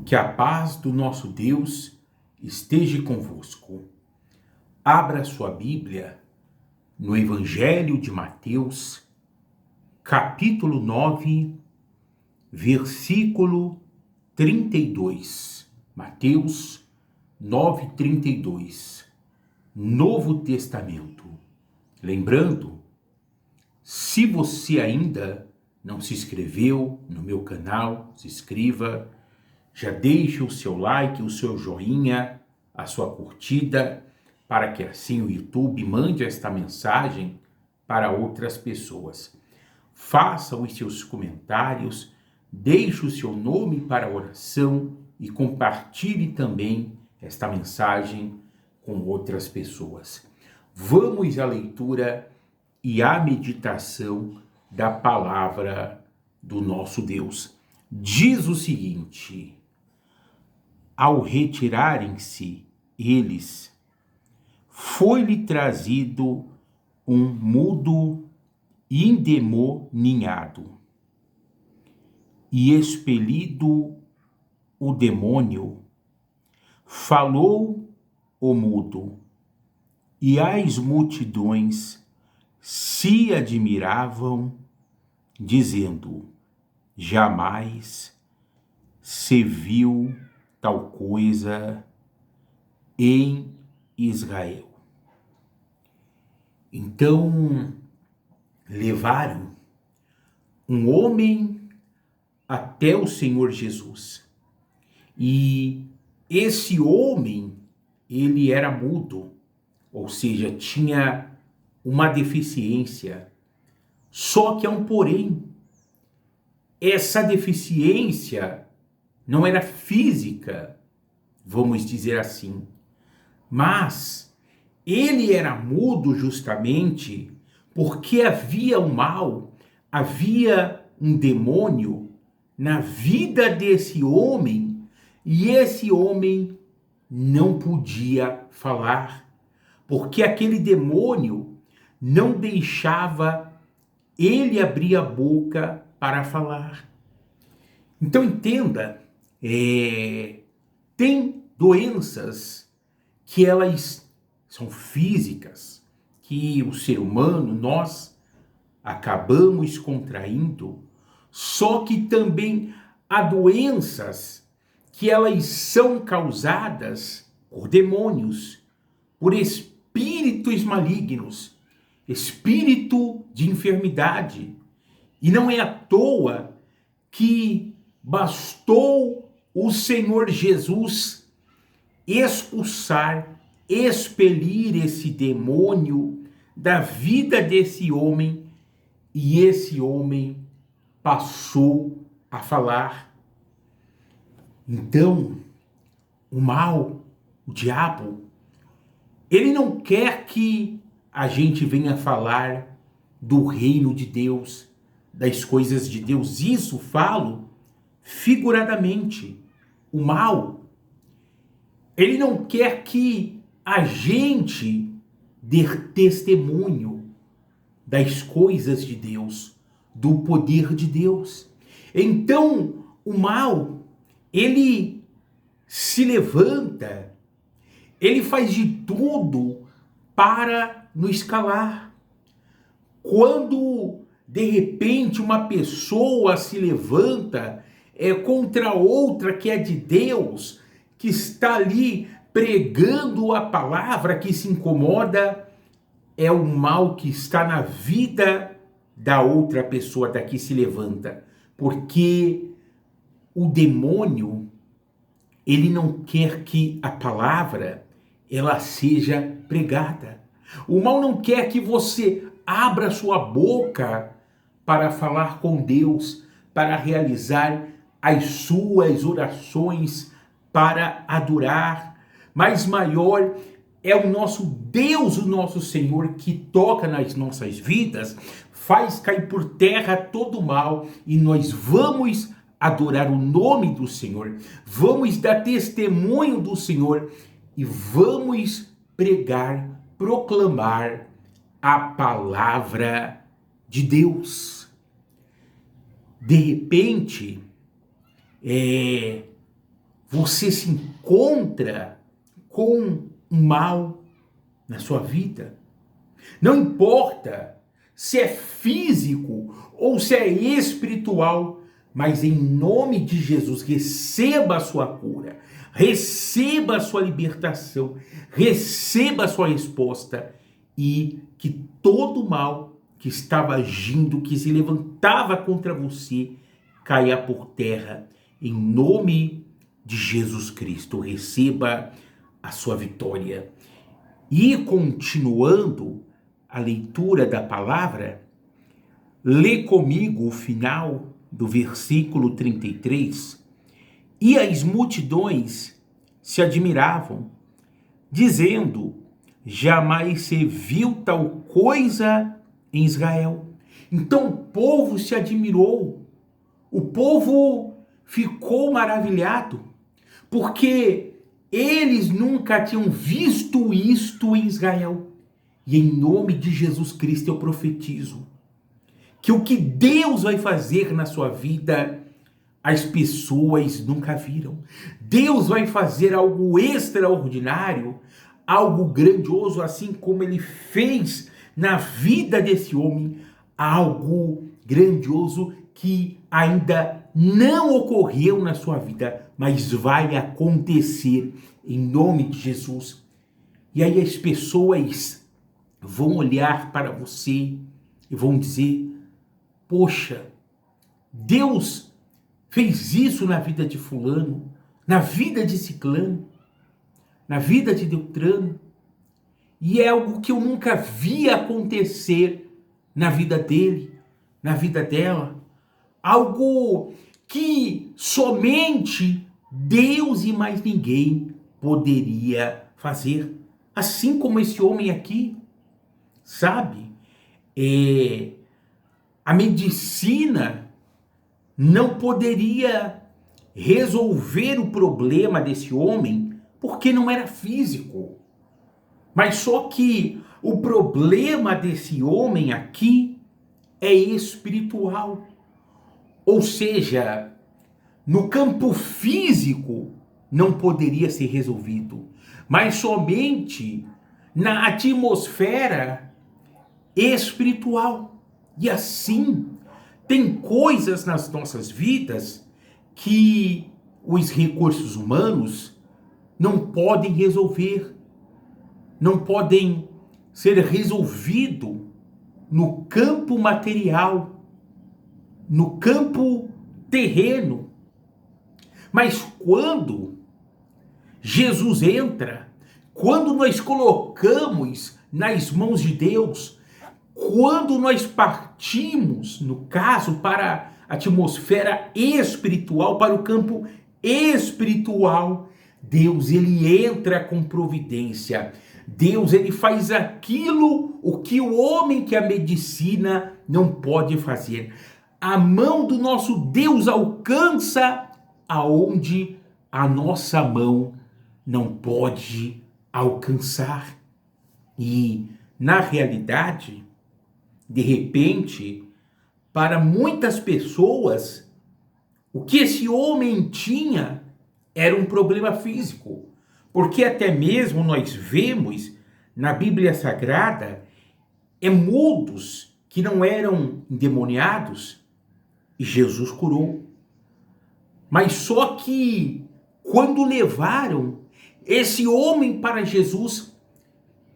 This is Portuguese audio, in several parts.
Que a paz do nosso Deus esteja convosco. Abra sua Bíblia no Evangelho de Mateus, capítulo 9, versículo 32. Mateus 9, 32. Novo Testamento. Lembrando, se você ainda não se inscreveu no meu canal, se inscreva. Já deixe o seu like, o seu joinha, a sua curtida, para que assim o YouTube mande esta mensagem para outras pessoas. Faça os seus comentários, deixe o seu nome para a oração e compartilhe também esta mensagem com outras pessoas. Vamos à leitura e à meditação da palavra do nosso Deus. Diz o seguinte: ao retirarem-se eles, foi-lhe trazido um mudo endemoniado, e expelido o demônio, falou o mudo, e as multidões se admiravam, dizendo: jamais se viu tal coisa em Israel. Então, levaram um homem até o Senhor Jesus. E esse homem, ele era mudo, ou seja, tinha uma deficiência. Só que há um porém. Essa deficiência não era física, vamos dizer assim, mas ele era mudo justamente porque havia um mal, havia um demônio na vida desse homem, e esse homem não podia falar, porque aquele demônio não deixava ele abrir a boca para falar. Então entenda, tem doenças que elas são físicas, que o ser humano, nós, acabamos contraindo, só que também há doenças que elas são causadas por demônios, por espíritos malignos, espírito de enfermidade. E não é à toa que bastou o Senhor Jesus expulsar, expelir esse demônio da vida desse homem, e esse homem passou a falar. Então, o mal, o diabo, ele não quer que a gente venha falar do reino de Deus, das coisas de Deus. Isso falo figuradamente. O mal, ele não quer que a gente dê testemunho das coisas de Deus, do poder de Deus. Então, o mal, ele se levanta, ele faz de tudo para nos calar. Quando de repente uma pessoa se levanta contra outra que é de Deus, que está ali pregando a palavra, que se incomoda, é o mal que está na vida da outra pessoa, da que se levanta. Porque o demônio, ele não quer que a palavra ela seja pregada. O mal não quer que você abra sua boca para falar com Deus, para realizar as suas orações, para adorar. Mas maior é o nosso Deus, o nosso Senhor, que toca nas nossas vidas, faz cair por terra todo o mal, e nós vamos adorar o nome do Senhor, vamos dar testemunho do Senhor e vamos pregar, proclamar a palavra de Deus. De repente, você se encontra com um mal na sua vida. Não importa se é físico ou se é espiritual, mas em nome de Jesus, receba a sua cura, receba a sua libertação, receba a sua resposta e que todo mal que estava agindo, que se levantava contra você, caia por terra em nome de Jesus Cristo. Receba a sua vitória. E continuando a leitura da palavra, lê comigo o final do versículo 33. E as multidões se admiravam, dizendo: jamais se viu tal coisa em Israel. Então o povo se admirou, o povo ficou maravilhado, porque eles nunca tinham visto isto em Israel. E em nome de Jesus Cristo eu profetizo que o que Deus vai fazer na sua vida, as pessoas nunca viram. Deus vai fazer algo extraordinário, algo grandioso, assim como ele fez na vida desse homem, algo grandioso que ainda não ocorreu na sua vida, mas vai acontecer em nome de Jesus. E aí as pessoas vão olhar para você e vão dizer: poxa, Deus fez isso na vida de fulano, na vida de ciclano, na vida de Beltrano, e é algo que eu nunca vi acontecer na vida dele, na vida dela, algo que somente Deus e mais ninguém poderia fazer, assim como esse homem aqui, sabe? A medicina não poderia resolver o problema desse homem porque não era físico. Mas só que o problema desse homem aqui é espiritual. Ou seja, no campo físico não poderia ser resolvido, mas somente na atmosfera espiritual. E assim, tem coisas nas nossas vidas que os recursos humanos não podem resolver, não podem ser resolvido no campo material, no campo terreno. Mas quando Jesus entra, quando nós colocamos nas mãos de Deus, quando nós partimos, no caso, para a atmosfera espiritual, para o campo espiritual, Deus, ele entra com providência. Deus, ele faz aquilo o que o homem, que a medicina não pode fazer. A mão do nosso Deus alcança aonde a nossa mão não pode alcançar. E, na realidade, de repente, para muitas pessoas, o que esse homem tinha era um problema físico. Porque até mesmo nós vemos na Bíblia Sagrada mudos que não eram endemoniados e Jesus curou. Mas só que quando levaram esse homem para Jesus,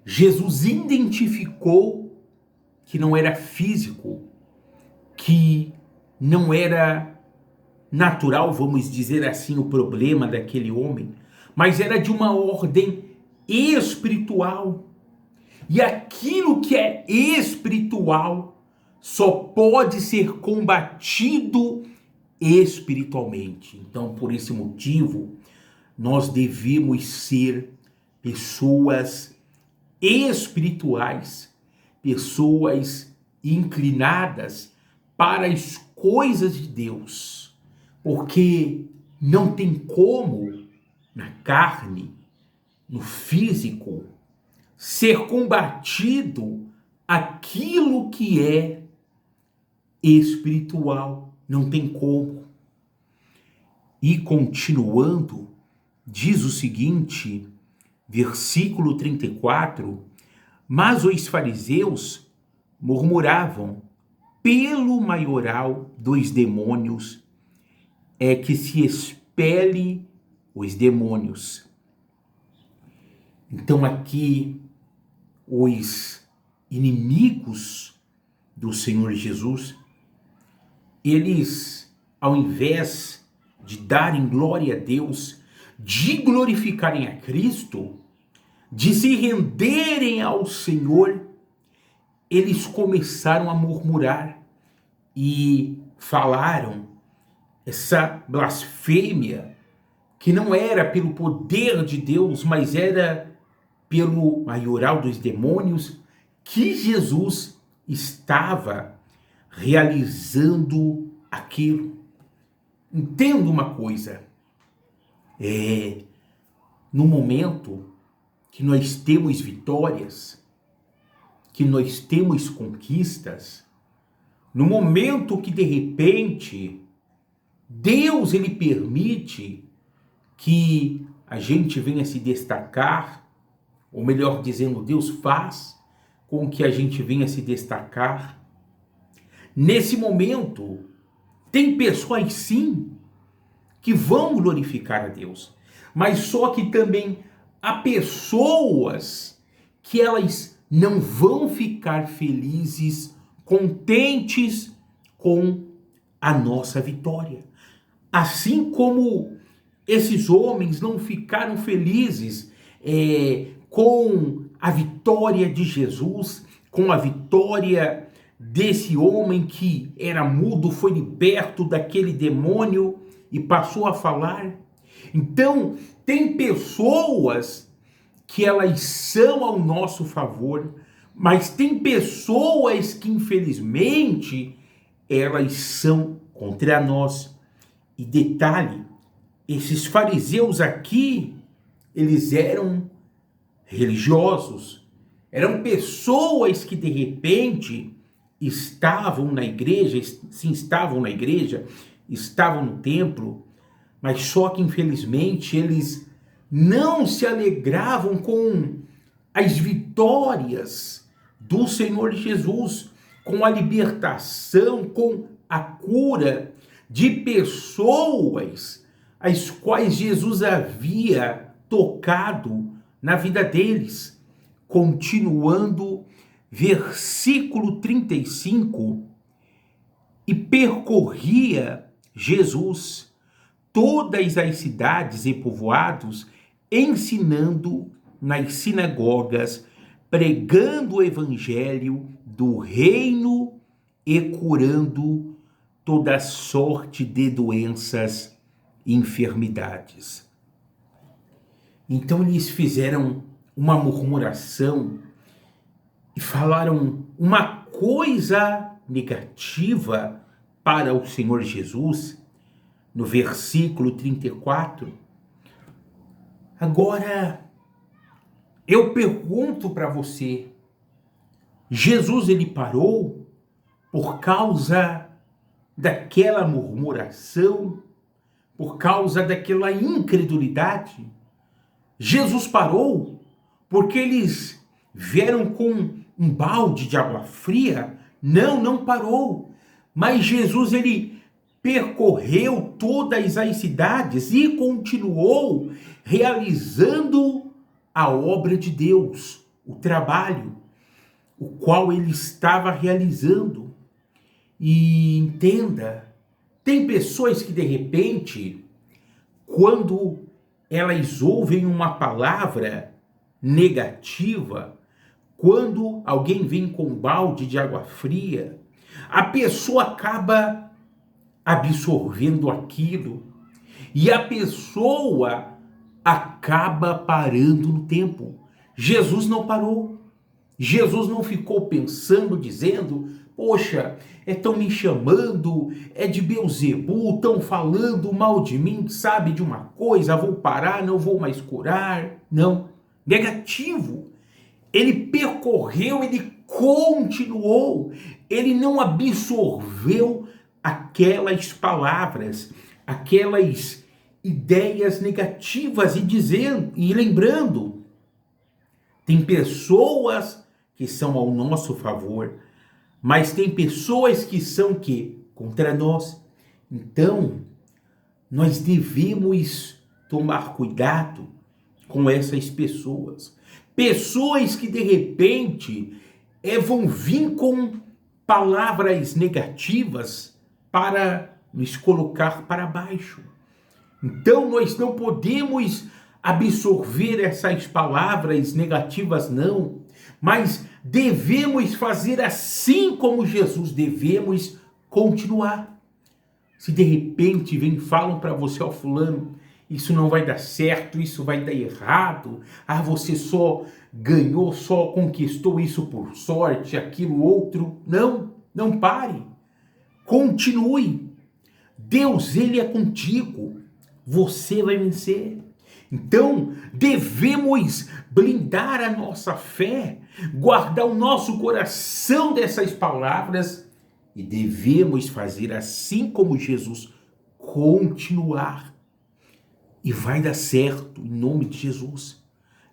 Jesus identificou que não era físico, que não era natural, vamos dizer assim, o problema daquele homem, mas era de uma ordem espiritual. E aquilo que é espiritual só pode ser combatido espiritualmente. Então, por esse motivo, nós devemos ser pessoas espirituais, pessoas inclinadas para as coisas de Deus, porque não tem como na carne, no físico, ser combatido aquilo que é espiritual. Não tem como. E continuando, diz o seguinte, versículo 34, mas os fariseus murmuravam pelo maioral dos demônios, é que se expele os demônios. Então aqui os inimigos do Senhor Jesus, eles, ao invés de darem glória a Deus, de glorificarem a Cristo, de se renderem ao Senhor, eles começaram a murmurar e falaram essa blasfêmia que não era pelo poder de Deus, mas era pelo maioral dos demônios que Jesus estava realizando aquilo. Entenda uma coisa, no momento que nós temos vitórias, que nós temos conquistas, no momento que de repente Deus ele permite que a gente venha se destacar, ou melhor dizendo, Deus faz com que a gente venha se destacar. Nesse momento, tem pessoas sim que vão glorificar a Deus, mas só que também há pessoas que elas não vão ficar felizes, contentes com a nossa vitória. Assim como esses homens não ficaram felizes com a vitória de Jesus, com a vitória desse homem que era mudo, foi liberto daquele demônio e passou a falar. Então, tem pessoas que elas são ao nosso favor, mas tem pessoas que infelizmente elas são contra nós. E detalhe, esses fariseus aqui, eles eram religiosos, eram pessoas que de repente estavam na igreja, estavam no templo, mas só que infelizmente eles não se alegravam com as vitórias do Senhor Jesus, com a libertação, com a cura de pessoas as quais Jesus havia tocado na vida deles. Continuando, versículo 35, e percorria Jesus todas as cidades e povoados, ensinando nas sinagogas, pregando o evangelho do reino e curando toda sorte de doenças e enfermidades. Então eles fizeram uma murmuração e falaram uma coisa negativa para o Senhor Jesus, no versículo 34. Agora, eu pergunto para você, Jesus ele parou por causa daquela murmuração, por causa daquela incredulidade? Jesus parou porque eles vieram com um balde de água fria? Não, não parou. Mas Jesus ele percorreu todas as cidades e continuou realizando a obra de Deus, o trabalho, o qual ele estava realizando. E entenda, tem pessoas que de repente, quando elas ouvem uma palavra negativa, quando alguém vem com um balde de água fria, a pessoa acaba absorvendo aquilo e a pessoa acaba parando no tempo. Jesus não parou. Jesus não ficou pensando, dizendo, poxa, estão me chamando, é de Beelzebul, estão falando mal de mim, sabe de uma coisa, vou parar, não vou mais curar. Não, negativo. Ele percorreu, ele continuou, ele não absorveu aquelas palavras, aquelas ideias negativas e lembrando, tem pessoas que são ao nosso favor, mas tem pessoas que são contra nós. Então, nós devemos tomar cuidado com essas pessoas. Pessoas que de repente vão vir com palavras negativas para nos colocar para baixo. Então nós não podemos absorver essas palavras negativas, não, mas devemos fazer assim como Jesus, devemos continuar. Se de repente vem e falam para você, fulano, isso não vai dar certo, isso vai dar errado, você só ganhou, só conquistou isso por sorte, aquilo outro. Não pare, continue. Deus, ele é contigo, você vai vencer. Então, devemos blindar a nossa fé, guardar o nosso coração dessas palavras e devemos fazer assim como Jesus, continuar. E vai dar certo, em nome de Jesus.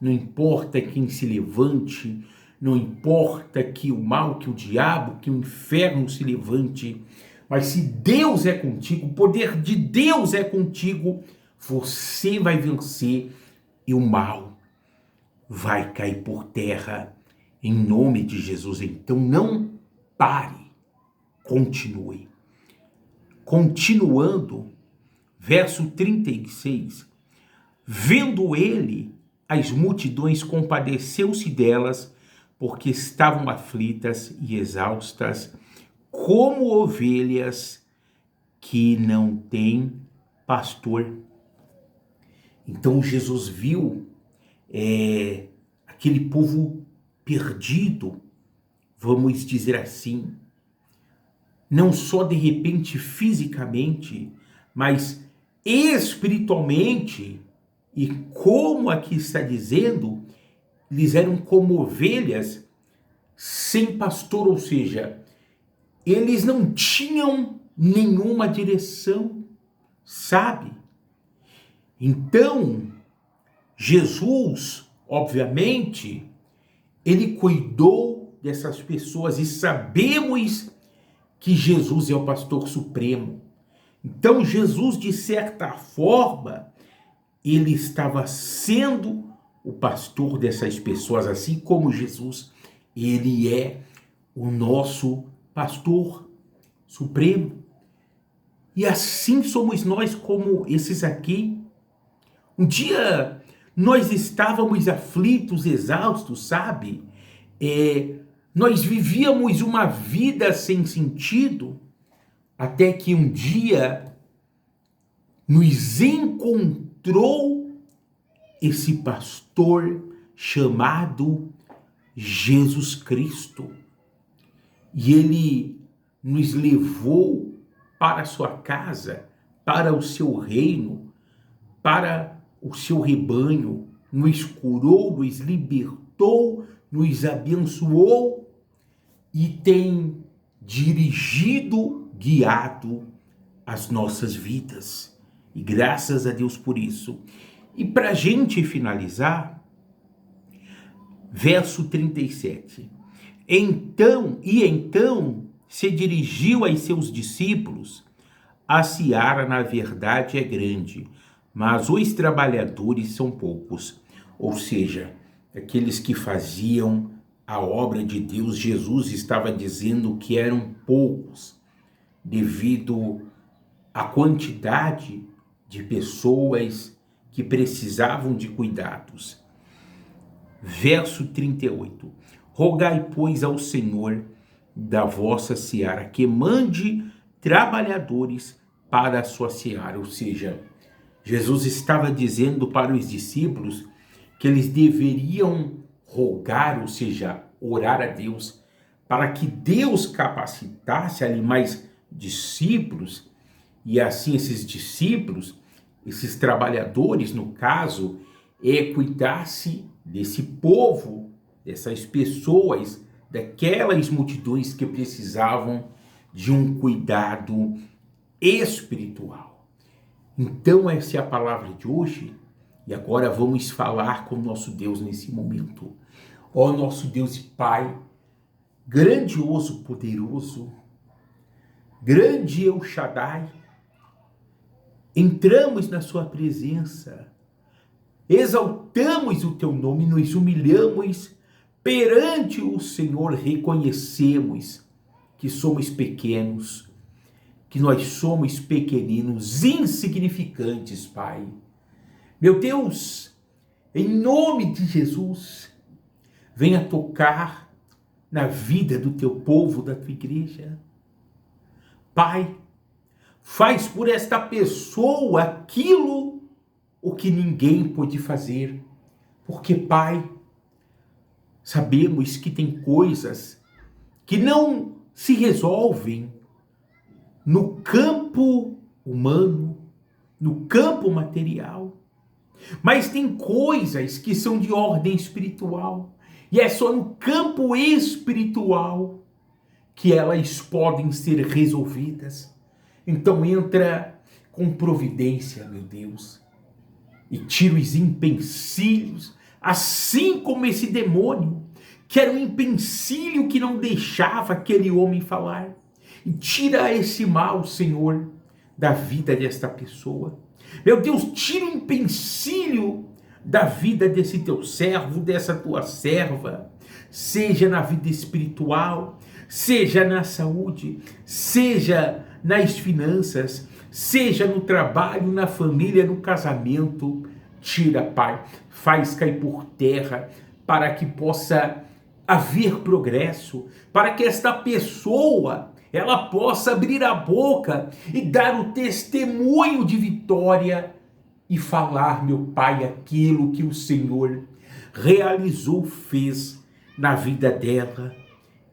Não importa quem se levante, não importa que o mal, que o diabo, que o inferno se levante, mas se Deus é contigo, o poder de Deus é contigo, você vai vencer e o mal vai cair por terra em nome de Jesus. Então não pare, continue. Continuando, verso 36, vendo ele as multidões, compadeceu-se delas, porque estavam aflitas e exaustas, como ovelhas que não têm pastor. Então Jesus viu aquele povo perdido, vamos dizer assim, não só de repente fisicamente, mas espiritualmente, e como aqui está dizendo, eles eram como ovelhas sem pastor, ou seja, eles não tinham nenhuma direção, sabe? Então, Jesus, obviamente, ele cuidou dessas pessoas e sabemos que Jesus é o pastor supremo. Então, Jesus, de certa forma, ele estava sendo o pastor dessas pessoas, assim como Jesus, ele é o nosso pastor supremo. E assim somos nós como esses aqui. Um dia nós estávamos aflitos, exaustos, sabe? Nós vivíamos uma vida sem sentido, até que um dia nos encontrou esse pastor chamado Jesus Cristo. E ele nos levou para a sua casa, para o seu reino, para o seu rebanho, nos curou, nos libertou, nos abençoou e tem dirigido, guiado as nossas vidas. E graças a Deus por isso. E para a gente finalizar, verso 37. Então se dirigiu aos seus discípulos: a seara, na verdade, é grande, mas os trabalhadores são poucos. Ou seja, aqueles que faziam a obra de Deus, Jesus estava dizendo que eram poucos, devido à quantidade de pessoas que precisavam de cuidados. Verso 38. Rogai, pois, ao Senhor da vossa seara que mande trabalhadores para a sua seara. Ou seja, Jesus estava dizendo para os discípulos que eles deveriam rogar, ou seja, orar a Deus, para que Deus capacitasse ali mais discípulos, e assim esses discípulos, esses trabalhadores, no caso, cuidasse desse povo, dessas pessoas, daquelas multidões que precisavam de um cuidado espiritual. Então essa é a palavra de hoje. E agora vamos falar com o nosso Deus nesse momento. Ó nosso Deus e Pai, grandioso, poderoso, grande El Shaddai, entramos na sua presença, exaltamos o teu nome, nos humilhamos perante o Senhor, reconhecemos que somos pequenos, que nós somos pequeninos, insignificantes, Pai. Meu Deus, em nome de Jesus, venha tocar na vida do teu povo, da tua igreja. Pai, faz por esta pessoa aquilo o que ninguém pôde fazer. Porque, Pai, sabemos que tem coisas que não se resolvem no campo humano, no campo material. Mas tem coisas que são de ordem espiritual. E é só no campo espiritual que elas podem ser resolvidas. Então entra com providência, meu Deus, e tira os empecilhos, assim como esse demônio, que era um empecilho que não deixava aquele homem falar. E tira esse mal, Senhor, da vida desta pessoa. Meu Deus, tira o empecilho da vida desse teu servo, dessa tua serva, seja na vida espiritual, seja na saúde, seja nas finanças, seja no trabalho, na família, no casamento. Tira, Pai, faz cair por terra, para que possa haver progresso, para que esta pessoa ela possa abrir a boca e dar o testemunho de vitória e falar, meu Pai, aquilo que o Senhor realizou, fez na vida dela.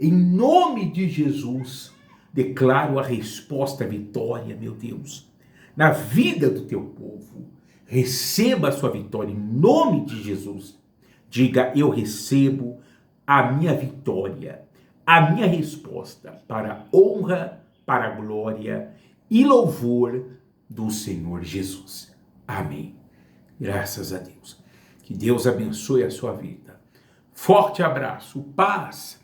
Em nome de Jesus, declaro a resposta à vitória, meu Deus, na vida do teu povo. Receba a sua vitória em nome de Jesus. Diga, eu recebo a minha vitória, a minha resposta para a honra, para a glória e louvor do Senhor Jesus. Amém. Graças a Deus. Que Deus abençoe a sua vida. Forte abraço, paz